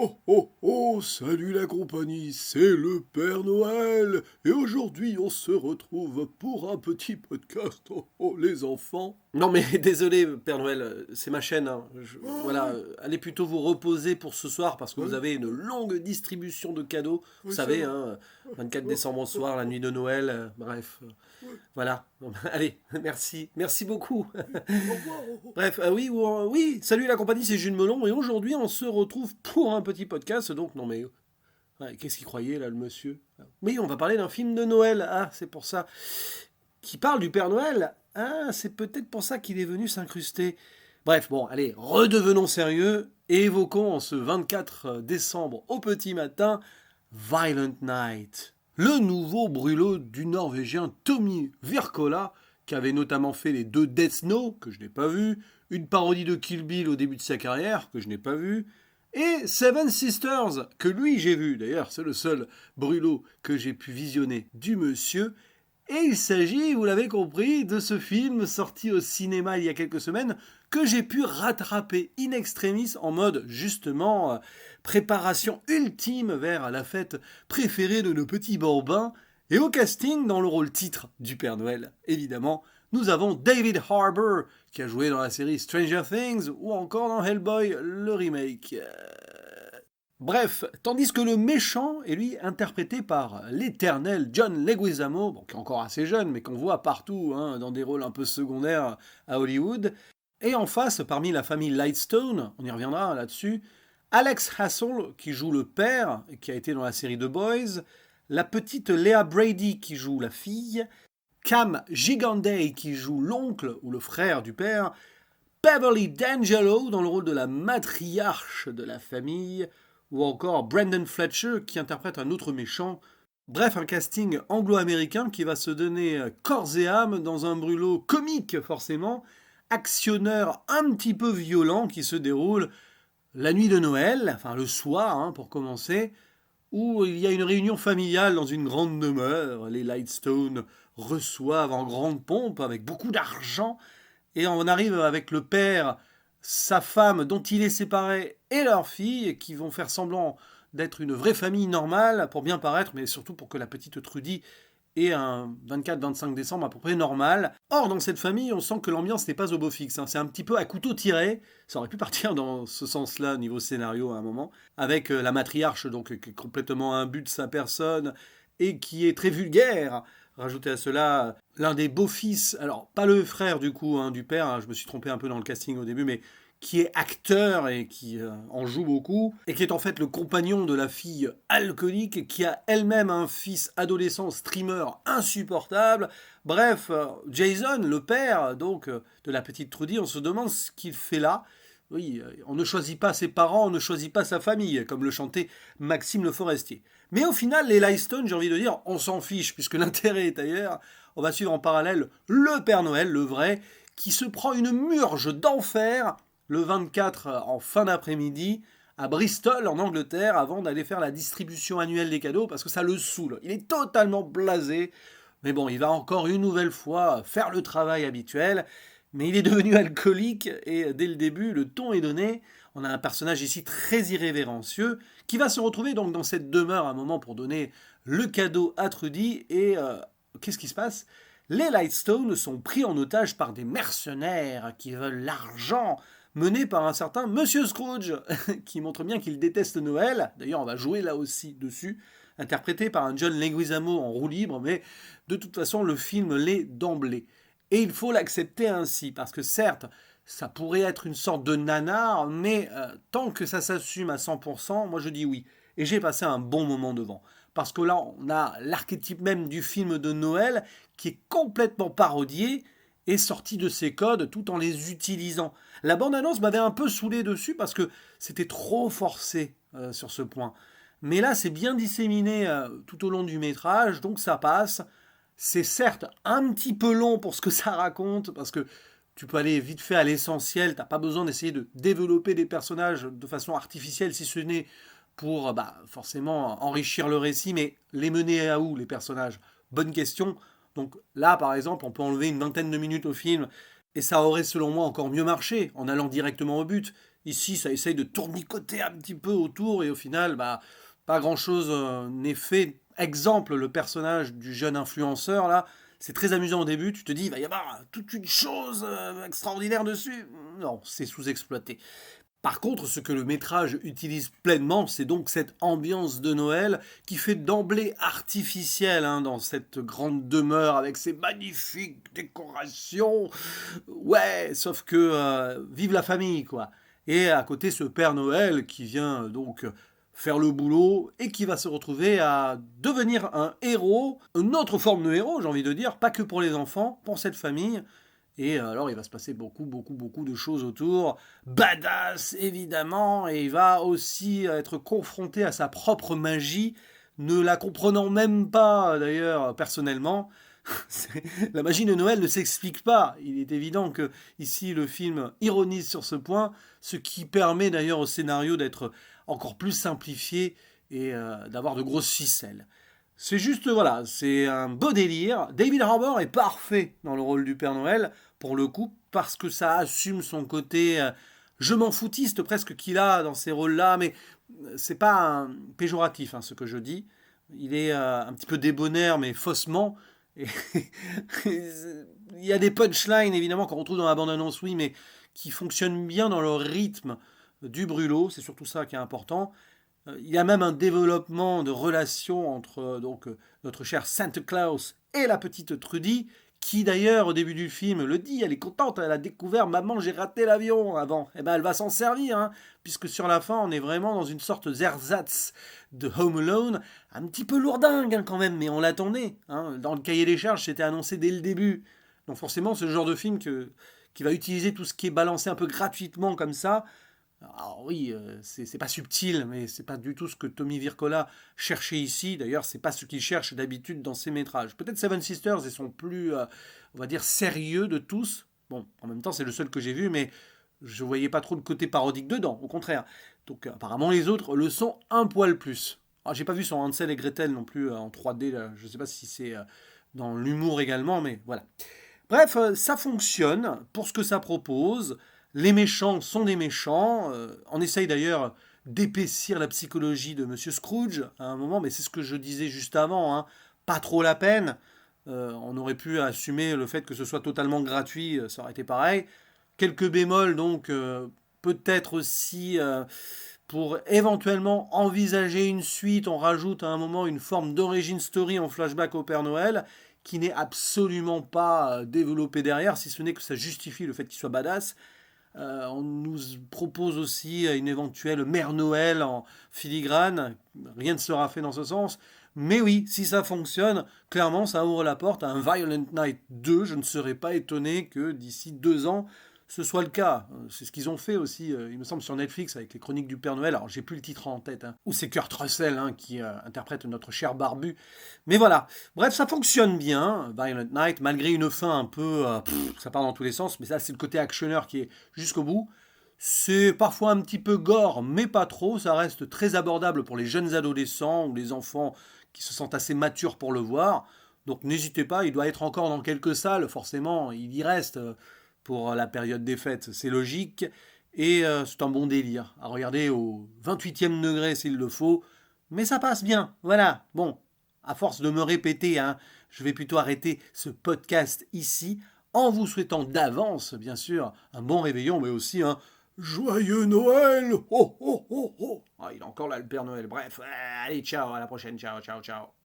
Oh oh oh, salut la compagnie, c'est le Père Noël et aujourd'hui on se retrouve pour un petit podcast. Oh oh les enfants. Non mais désolé Père Noël, c'est ma chaîne, hein. Ah Voilà, oui, allez plutôt vous reposer pour ce soir parce que vous oui, avez une longue distribution de cadeaux. Vous oui c'est savez, vrai. hein, 24 Oh, décembre au oh, soir, la nuit de Noël, bref. oui, Voilà, allez, merci beaucoup. oui. Au revoir. Oh, oh. Bref, oui, oui, salut la compagnie, c'est Jules Melon et aujourd'hui on se retrouve pour un petit podcast. Donc non mais ouais, qu'est-ce qu'il croyait là le monsieur? Oui, on va parler d'un film de Noël. Ah, c'est pour ça. Qui parle du Père Noël. Ah, c'est peut-être pour ça qu'il est venu s'incruster. Bref, bon, allez, redevenons sérieux et évoquons en ce 24 décembre au petit matin Violent Night. Le nouveau brûlot du Norvégien Tommy Wirkola, qui avait notamment fait les deux Death Note, que je n'ai pas vu, une parodie de Kill Bill au début de sa carrière, que je n'ai pas vu, et Seven Sisters, que lui j'ai vu. D'ailleurs, c'est le seul brûlot que j'ai pu visionner du monsieur. Et il s'agit, vous l'avez compris, de ce film sorti au cinéma il y a quelques semaines que j'ai pu rattraper in extremis en mode justement préparation ultime vers la fête préférée de nos petits bambins. Et au casting, dans le rôle titre du Père Noël, évidemment, nous avons David Harbour qui a joué dans la série Stranger Things ou encore dans Hellboy, le remake. Bref, tandis que le méchant est lui interprété par l'éternel John Leguizamo, bon, qui est encore assez jeune, mais qu'on voit partout, hein, dans des rôles un peu secondaires à Hollywood. Et en face, parmi la famille Lightstone, on y reviendra là-dessus, Alex Hassel, qui joue le père, qui a été dans la série The Boys, la petite Leah Brady, qui joue la fille, Cam Gigandet, qui joue l'oncle ou le frère du père, Beverly D'Angelo dans le rôle de la matriarche de la famille, ou encore Brendan Fletcher qui interprète un autre méchant. Bref, un casting anglo-américain qui va se donner corps et âme dans un brûlot comique forcément, actionneur un petit peu violent qui se déroule la nuit de Noël, enfin le soir hein, pour commencer, où il y a une réunion familiale dans une grande demeure. Les Lightstone reçoivent en grande pompe avec beaucoup d'argent et on arrive avec le père, sa femme dont il est séparé et leur fille qui vont faire semblant d'être une vraie famille normale pour bien paraître, mais surtout pour que la petite Trudy ait un 24-25 décembre à peu près normal. Or, dans cette famille, on sent que l'ambiance n'est pas au beau fixe. Hein. C'est un petit peu à couteau tiré. Ça aurait pu partir dans ce sens-là, niveau scénario, à un moment. Avec la matriarche, donc, qui est complètement imbu de sa personne et qui est très vulgaire. Rajouter à cela l'un des beaux-fils, alors pas le frère du coup hein, du père, hein, je me suis trompé un peu dans le casting au début, mais qui est acteur et qui en joue beaucoup, et qui est en fait le compagnon de la fille alcoolique, qui a elle-même un fils adolescent streamer insupportable. Bref, Jason, le père donc de la petite Trudy, on se demande ce qu'il fait là. Oui, on ne choisit pas ses parents, on ne choisit pas sa famille, comme le chantait Maxime Le Forestier. Mais au final, les Lightstone, j'ai envie de dire, on s'en fiche, puisque l'intérêt est ailleurs. On va suivre en parallèle le Père Noël, le vrai, qui se prend une murge d'enfer le 24 en fin d'après-midi à Bristol, en Angleterre, avant d'aller faire la distribution annuelle des cadeaux, parce que ça le saoule. Il est totalement blasé. Mais bon, il va encore une nouvelle fois faire le travail habituel. Mais il est devenu alcoolique et dès le début, le ton est donné. On a un personnage ici très irrévérencieux qui va se retrouver donc dans cette demeure à un moment pour donner le cadeau à Trudy. Et qu'est-ce qui se passe? Les Lightstone sont pris en otage par des mercenaires qui veulent l'argent menés par un certain Monsieur Scrooge qui montre bien qu'il déteste Noël. D'ailleurs, on va jouer là aussi dessus, interprété par un John Leguizamo en roue libre, mais de toute façon, le film l'est d'emblée. Et il faut l'accepter ainsi, parce que certes, ça pourrait être une sorte de nanar, mais tant que ça s'assume à 100%, moi je dis oui. Et j'ai passé un bon moment devant. Parce que là, on a l'archétype même du film de Noël qui est complètement parodié et sorti de ses codes tout en les utilisant. La bande-annonce m'avait un peu saoulé dessus parce que c'était trop forcé sur ce point. Mais là, c'est bien disséminé tout au long du métrage, donc ça passe. C'est certes un petit peu long pour ce que ça raconte, parce que tu peux aller vite fait à l'essentiel, t'as pas besoin d'essayer de développer des personnages de façon artificielle, si ce n'est pour forcément enrichir le récit, mais les mener à où les personnages? Bonne question. Donc là, par exemple, on peut enlever une vingtaine de minutes au film, et ça aurait selon moi encore mieux marché, en allant directement au but. Ici, ça essaye de tournicoter un petit peu autour et au final, bah, pas grand-chose n'est fait. Exemple, le personnage du jeune influenceur, là, c'est très amusant au début, tu te dis, il va y avoir toute une chose extraordinaire dessus. Non, c'est sous-exploité. Par contre, ce que le métrage utilise pleinement, c'est donc cette ambiance de Noël qui fait d'emblée artificielle dans cette grande demeure avec ses magnifiques décorations. Ouais, sauf que vive la famille, quoi. Et à côté, ce Père Noël qui vient donc faire le boulot et qui va se retrouver à devenir un héros, une autre forme de héros, j'ai envie de dire, pas que pour les enfants, pour cette famille. Et alors, il va se passer beaucoup, beaucoup, beaucoup de choses autour. Badass, évidemment. Et il va aussi être confronté à sa propre magie, ne la comprenant même pas, d'ailleurs, personnellement. La magie de Noël ne s'explique pas. Il est évident que ici le film ironise sur ce point, ce qui permet d'ailleurs au scénario d'être encore plus simplifié et d'avoir de grosses ficelles. C'est juste, voilà, c'est un beau délire. David Harbour est parfait dans le rôle du Père Noël, pour le coup, parce que ça assume son côté je m'en foutiste presque qu'il a dans ces rôles-là, mais c'est pas péjoratif ce que je dis. Il est un petit peu débonnaire, mais faussement. Et il y a des punchlines, évidemment, qu'on retrouve dans la bande-annonce, oui, mais qui fonctionnent bien dans le rythme du brûlot. C'est surtout ça qui est important. Il y a même un développement de relation entre notre cher Santa Claus et la petite Trudy, qui d'ailleurs au début du film le dit, elle est contente, elle a découvert maman j'ai raté l'avion avant. Et ben elle va s'en servir, puisque sur la fin on est vraiment dans une sorte d'ersatz de Home Alone, un petit peu lourdingue quand même, mais on l'attendait. Dans le cahier des charges c'était annoncé dès le début. Donc forcément c'est le genre de film qui va utiliser tout ce qui est balancé un peu gratuitement comme ça. Alors oui, c'est pas subtil, mais c'est pas du tout ce que Tommy Wirkola cherchait ici. D'ailleurs, c'est pas ce qu'il cherche d'habitude dans ses métrages. Peut-être Seven Sisters est son plus, on va dire, sérieux de tous. Bon, en même temps, c'est le seul que j'ai vu, mais je voyais pas trop le côté parodique dedans, au contraire. Donc apparemment, les autres le sont un poil plus. Alors, j'ai pas vu son Hansel et Gretel non plus en 3D, là. Je sais pas si c'est dans l'humour également, mais voilà. Bref, ça fonctionne pour ce que ça propose. Les méchants sont des méchants. On essaye d'ailleurs d'épaissir la psychologie de Monsieur Scrooge à un moment, mais c'est ce que je disais juste avant. Pas trop la peine. On aurait pu assumer le fait que ce soit totalement gratuit, ça aurait été pareil. Quelques bémols, donc peut-être aussi pour éventuellement envisager une suite, on rajoute à un moment une forme d'origin story en flashback au Père Noël, qui n'est absolument pas développé derrière, si ce n'est que ça justifie le fait qu'il soit badass. On nous propose aussi une éventuelle Mère Noël en filigrane. Rien ne sera fait dans ce sens. Mais oui, si ça fonctionne, clairement, ça ouvre la porte à un Violent Night 2. Je ne serais pas étonné que d'ici 2 ans, ce soit le cas. C'est ce qu'ils ont fait aussi, il me semble, sur Netflix avec les Chroniques du Père Noël. Alors, j'ai plus le titre en tête. Où c'est Kurt Russell qui interprète notre cher barbu. Mais voilà. Bref, ça fonctionne bien, Violent Night, malgré une fin un peu... ça part dans tous les sens, mais ça, c'est le côté actionneur qui est jusqu'au bout. C'est parfois un petit peu gore, mais pas trop. Ça reste très abordable pour les jeunes adolescents ou les enfants qui se sentent assez matures pour le voir. Donc n'hésitez pas, il doit être encore dans quelques salles, forcément, il y reste pour la période des fêtes, c'est logique. Et c'est un bon délire à regarder au 28e degré s'il le faut. Mais ça passe bien, voilà. Bon, à force de me répéter, je vais plutôt arrêter ce podcast ici, en vous souhaitant d'avance, bien sûr, un bon réveillon, mais aussi un joyeux Noël. Oh, oh, oh, oh. Ah, il est encore là, le Père Noël. Bref, allez, ciao, à la prochaine. Ciao, ciao, ciao.